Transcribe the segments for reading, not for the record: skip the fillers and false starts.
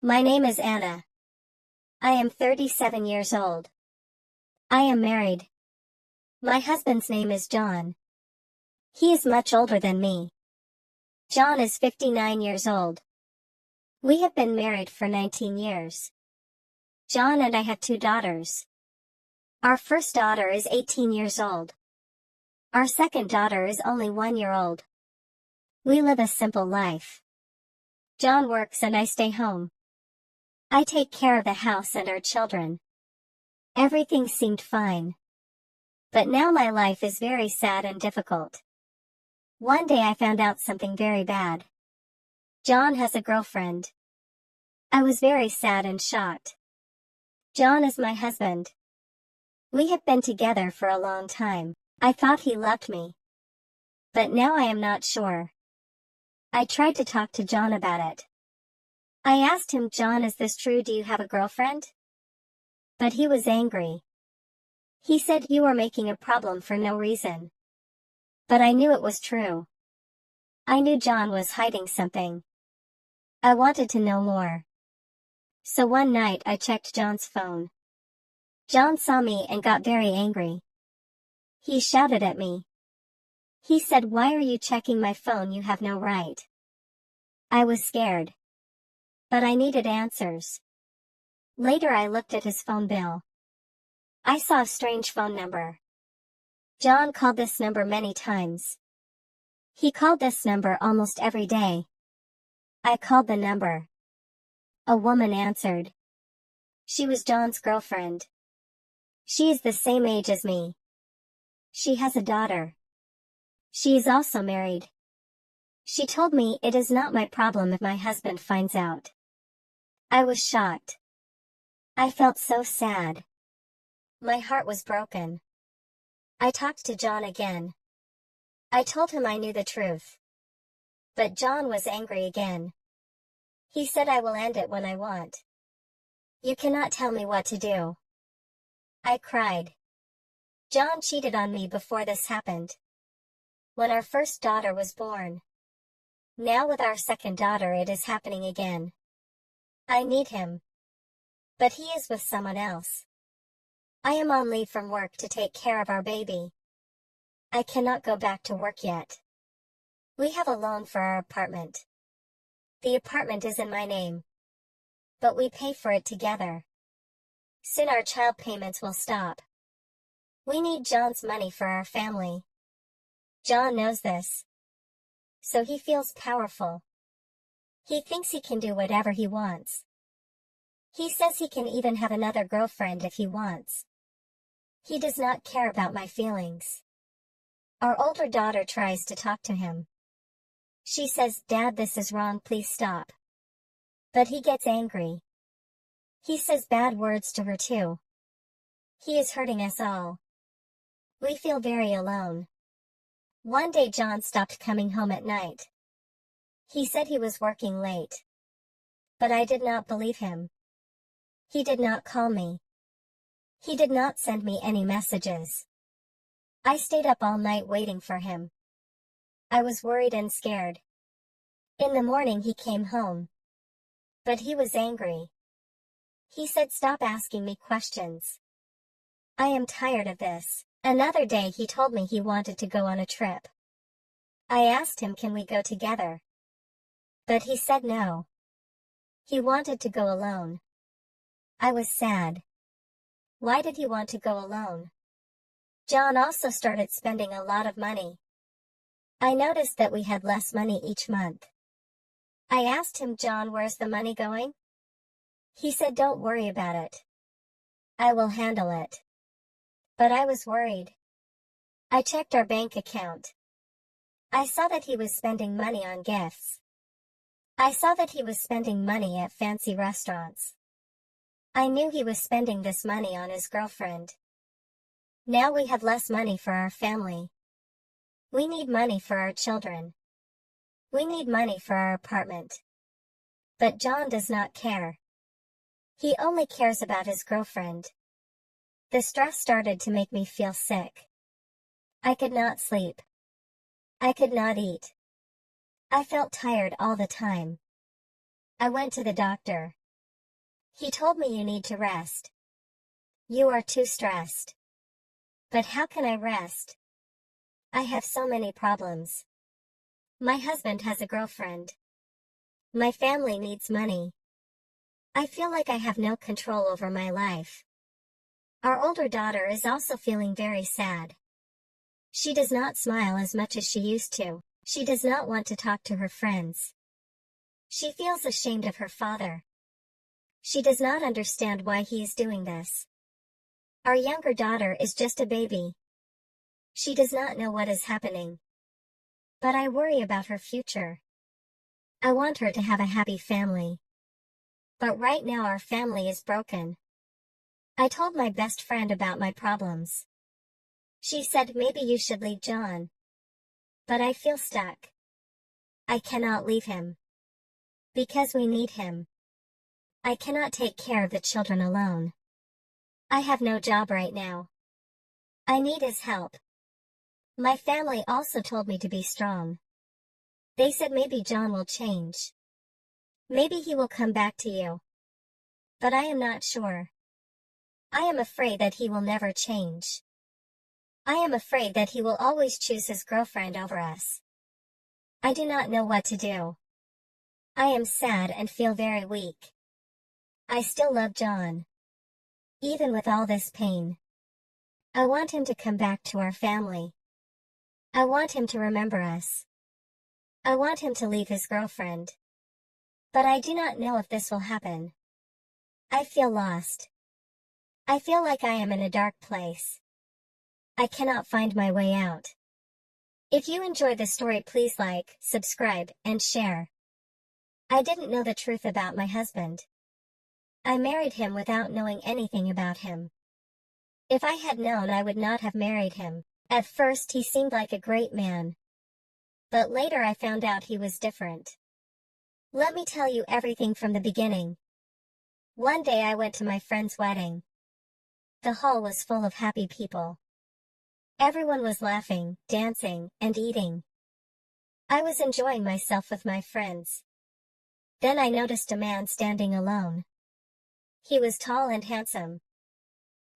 My name is Anna. I am 37 years old. I am married. My husband's name is John. He is much older than me. John is 59 years old. We have been married for 19 years. John and I have two daughters. Our first daughter is 18 years old. Our second daughter is only 1 year old. We live a simple life. John works and I stay home. I take care of the house and our children. Everything seemed fine. But now my life is very sad and difficult. One day I found out something very bad. John has a girlfriend. I was very sad and shocked. John is my husband. We have been together for a long time. I thought he loved me. But now I am not sure. I tried to talk to John about it. I asked him, John, is this true? Do you have a girlfriend? But he was angry. He said you are making a problem for no reason. But I knew it was true. I knew John was hiding something. I wanted to know more. So one night I checked John's phone. John saw me and got very angry. He shouted at me. He said, "Why are you checking my phone? You have no right." I was scared. But I needed answers. Later I looked at his phone bill. I saw a strange phone number. John called this number many times. He called this number almost every day. I called the number. A woman answered. She was John's girlfriend. She is the same age as me. She has a daughter. She is also married. She told me it is not my problem if my husband finds out. I was shocked. I felt so sad. My heart was broken. I talked to John again. I told him I knew the truth. But John was angry again. He said, I will end it when I want. You cannot tell me what to do. I cried. John cheated on me before this happened. When our first daughter was born. Now with our second daughter it is happening again. I need him. But he is with someone else. I am on leave from work to take care of our baby. I cannot go back to work yet. We have a loan for our apartment. The apartment is in my name. But we pay for it together. Soon our child payments will stop. We need John's money for our family. John knows this. So he feels powerful. He thinks he can do whatever he wants. He says he can even have another girlfriend if he wants. He does not care about my feelings. Our older daughter tries to talk to him. She says, Dad, this is wrong, please stop. But he gets angry. He says bad words to her too. He is hurting us all. We feel very alone. One day John stopped coming home at night. He said he was working late. But I did not believe him. He did not call me. He did not send me any messages. I stayed up all night waiting for him. I was worried and scared. In the morning he came home. But he was angry. He said, stop asking me questions. I am tired of this. Another day he told me he wanted to go on a trip. I asked him, can we go together? But he said no. He wanted to go alone. I was sad. Why did he want to go alone? John also started spending a lot of money. I noticed that we had less money each month. I asked him, John, where's the money going? He said, don't worry about it. I will handle it. But I was worried. I checked our bank account. I saw that he was spending money on gifts. I saw that he was spending money at fancy restaurants. I knew he was spending this money on his girlfriend. Now we have less money for our family. We need money for our children. We need money for our apartment. But John does not care. He only cares about his girlfriend. The stress started to make me feel sick. I could not sleep. I could not eat. I felt tired all the time. I went to the doctor. He told me you need to rest. You are too stressed. But how can I rest? I have so many problems. My husband has a girlfriend. My family needs money. I feel like I have no control over my life. Our older daughter is also feeling very sad. She does not smile as much as she used to. She does not want to talk to her friends. She feels ashamed of her father. She does not understand why he is doing this. Our younger daughter is just a baby. She does not know what is happening. But I worry about her future. I want her to have a happy family. But right now our family is broken. I told my best friend about my problems. She said maybe you should leave John. But I feel stuck. I cannot leave him. Because we need him. I cannot take care of the children alone. I have no job right now. I need his help. My family also told me to be strong. They said maybe John will change. Maybe he will come back to you. But I am not sure. I am afraid that he will never change. I am afraid that he will always choose his girlfriend over us. I do not know what to do. I am sad and feel very weak. I still love John. Even with all this pain. I want him to come back to our family. I want him to remember us. I want him to leave his girlfriend. But I do not know if this will happen. I feel lost. I feel like I am in a dark place. I cannot find my way out. If you enjoyed this story, please like, subscribe, and share. I didn't know the truth about my husband. I married him without knowing anything about him. If I had known, I would not have married him. At first he seemed like a great man. But later I found out he was different. Let me tell you everything from the beginning. One day I went to my friend's wedding. The hall was full of happy people. Everyone was laughing, dancing, and eating. I was enjoying myself with my friends. Then I noticed a man standing alone. He was tall and handsome.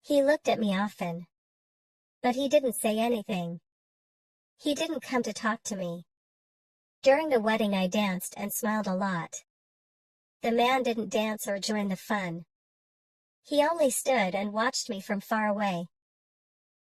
He looked at me often. But he didn't say anything. He didn't come to talk to me. During the wedding I danced and smiled a lot. The man didn't dance or join the fun. He only stood and watched me from far away.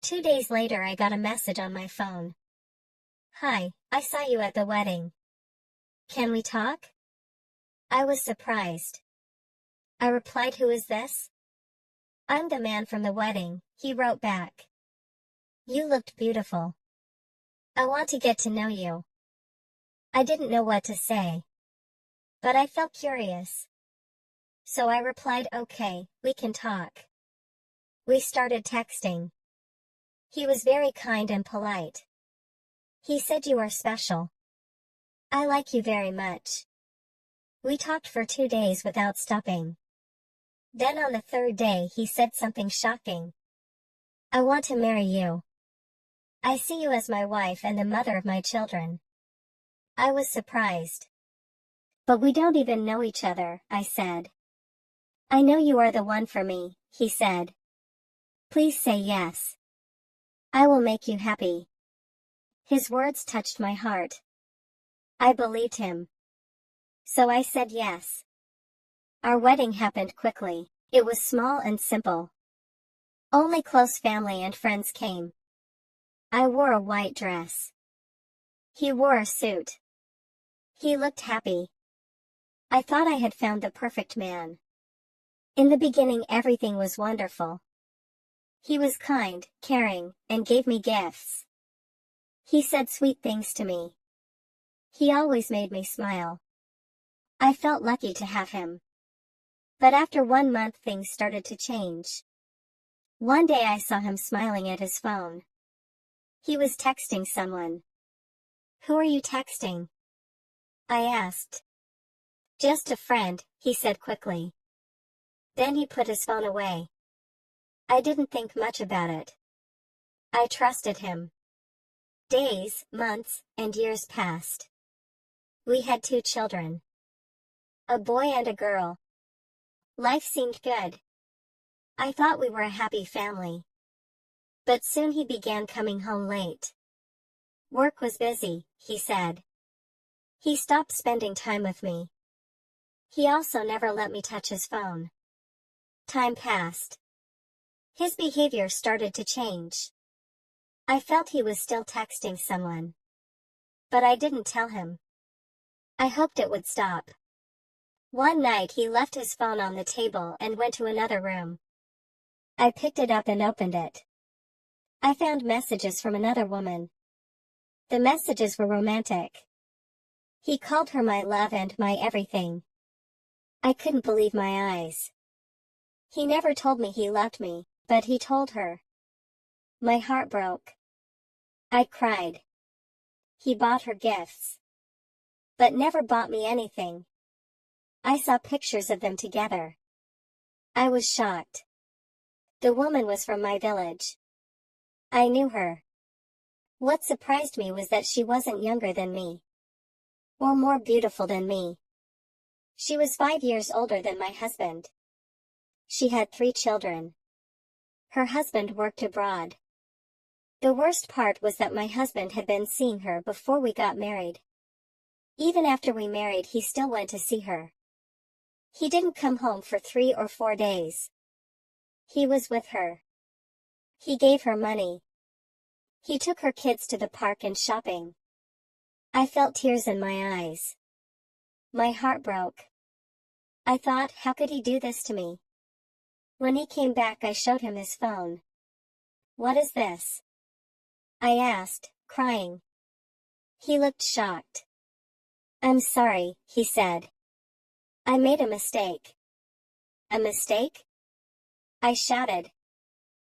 2 days later I got a message on my phone. Hi, I saw you at the wedding. Can we talk? I was surprised. I replied, who is this? I'm the man from the wedding, he wrote back. You looked beautiful. I want to get to know you. I didn't know what to say. But I felt curious. So I replied, okay, we can talk. We started texting. He was very kind and polite. He said you are special. I like you very much. We talked for 2 days without stopping. Then on the 3rd day he said something shocking. I want to marry you. I see you as my wife and the mother of my children. I was surprised. But we don't even know each other, I said. I know you are the one for me, he said. Please say yes. I will make you happy. His words touched my heart. I believed him. So I said yes. Our wedding happened quickly. It was small and simple. Only close family and friends came. I wore a white dress. He wore a suit. He looked happy. I thought I had found the perfect man. In the beginning everything was wonderful. He was kind, caring, and gave me gifts. He said sweet things to me. He always made me smile. I felt lucky to have him. But after 1 month things started to change. One day I saw him smiling at his phone. He was texting someone. Who are you texting? I asked. Just a friend, he said quickly. Then he put his phone away. I didn't think much about it. I trusted him. Days, months, and years passed. We had 2 children. A boy and a girl. Life seemed good. I thought we were a happy family. But soon he began coming home late. Work was busy, he said. He stopped spending time with me. He also never let me touch his phone. Time passed. His behavior started to change. I felt he was still texting someone. But I didn't tell him. I hoped it would stop. One night he left his phone on the table and went to another room. I picked it up and opened it. I found messages from another woman. The messages were romantic. He called her my love and my everything. I couldn't believe my eyes. He never told me he loved me, but he told her. My heart broke. I cried. He bought her gifts. But never bought me anything. I saw pictures of them together. I was shocked. The woman was from my village. I knew her. What surprised me was that she wasn't younger than me. Or more beautiful than me. She was 5 years older than my husband. She had 3 children. Her husband worked abroad. The worst part was that my husband had been seeing her before we got married. Even after we married, he still went to see her. He didn't come home for 3 or 4 days. He was with her. He gave her money. He took her kids to the park and shopping. I felt tears in my eyes. My heart broke. I thought, how could he do this to me? When he came back, I showed him his phone. What is this? I asked, crying. He looked shocked. I'm sorry, he said. I made a mistake. A mistake? I shouted.